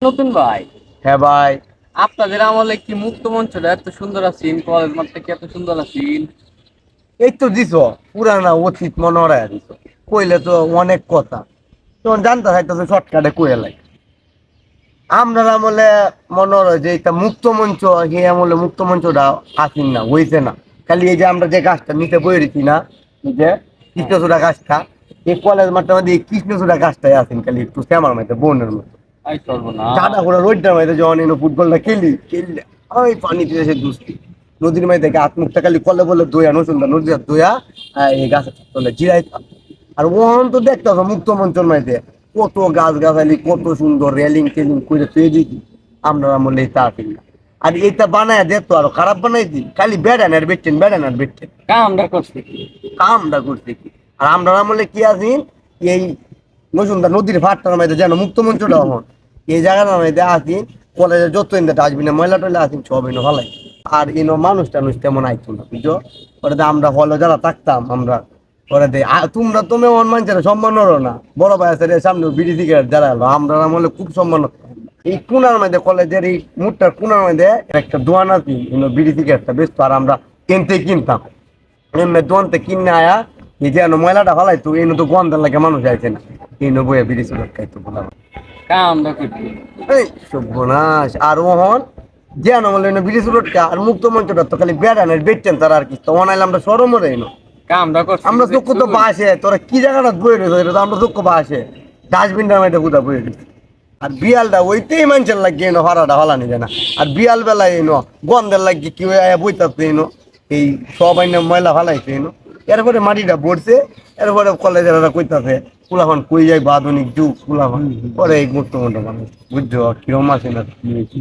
নতুন ভাই, হ্যাঁ ভাই। আপনাদের আমলে কি মুক্ত মঞ্চটা এত সুন্দর আছেন, কলেজ মাঠটা কি এত সুন্দর আছেন? এই তো দিছ, পুরানা অতীত মনে হয় দিছ। কইলে তো অনেক কথা, তখন জানতে চাইতো তো শর্টকাটে কয়ে লাই। আমরা আমলে মনে হয় যে এটা মুক্ত মঞ্চ, এই আমলে মুক্ত মঞ্চটা আসিন না, হইছে না। খালি এই যে আমরা যে গাছটা নিচে বয়ে দিচ্ছি না, এই যে হ্যাঁ, কৃষ্ণচূড়া গাছটা, এই কলেজ মাঠটার মধ্যে এই কৃষ্ণচূড়া গাছটাই আসেন খালি একটু শ্যামার মধ্যে বোনের মতো। আই জাদা সর্বনাশ। করে রোডটার মধ্যে যখন এনে ফুটবলটা খেললে ওই পানিতে এসে দুষ্টি নদীর মধ্যে হাত মুখটা খালি কলে বলে দইয়া নতুনটা নদী দইয়া এই গাছের তলে জিরাইতাম। আর ওখান তো দেখতে হবে মুক্ত মঞ্চের মধ্যে কত গাছ গাছালি, কত সুন্দর রেলিং টেলিং করে তুই দিদি। আমরা আমলে তা কিনা আর এইটা বানায় দেখতো আরো খারাপ বানাই দিই, খালি বেড়ানার বেটছেন। কামটা করছে কি? কামটা করছে কি? আর আমরা আমলে কি আছি, এই মজুমদার নদীর ভাটটার মধ্যে যেন মুক্ত মঞ্চটা হন এই জায়গাটার মধ্যে আছি। কলেজে যত ইন্দা ডাস্টবিনে ময়লা টয়লা আছি সব এনে ভালাই। আর ইনো মানুষ টানুষ তেমন আইতো না বুঝছো। ওটাতে আমরা হলে যারা থাকতাম আমরা ওরাতে তুমি অন মানুষের সম্মান হলো না। বড় ভাই আছে সামনে বিড়ি সিগারেট যারা এলো আমরা আমলে খুব সম্মান হতো। এই কোনার মধ্যে কলেজের এই মুখটার কোনার মধ্যে একটা দোয়ান আছে, বিড়ি সিগারেটটা বেশ। আর আমরা কিনতাম এমনি দোয়ানতে কিনে আয়া এই যে ময়লাটা ফালাইতো এনে তো গন্ধের লাগে মানুষ আইছে না, এনে বইয়া বিড়ি সিগারেট খাইতো বললাম। কামটা করছে। এই সর্বনাশ। আর ওহন যেন বলে ব্রিজ রোডটা আর মুক্ত মঞ্চটা তো খালি বেড়ানের বেচছেন তারা আর কি তখন আইলে আমরা সরমরে এনো। কামটা করছে আমরা চক্ষু তো দেখছুন? বাসে তোরা কি জায়গাটা বয়ে রয়েছে এটা তো আমরা চক্ষু বাসে ডাস্টবিনটার মধ্যে কোথা বয়ে দিচ্ছি। আর বিয়ালটা ওইতেই মানুষের লাগিয়ে এনো হরাটা হলানি যায় না। আর বিয়াল বেলায় এনো গন্ধের লাগিয়ে কি বইতাছে এনো এই সব আইনে ময়লা ফালাইছে এনো। এরপরে মাটিটা পড়ছে, এরপরে কলেজের কইতাছে কুলাখন কই যায় বা আধুনিক যুগ কুলাখন পরে এই মুক্ত মন্ড মানুষ বুঝছো কিরম আছে না কি হয়েছে।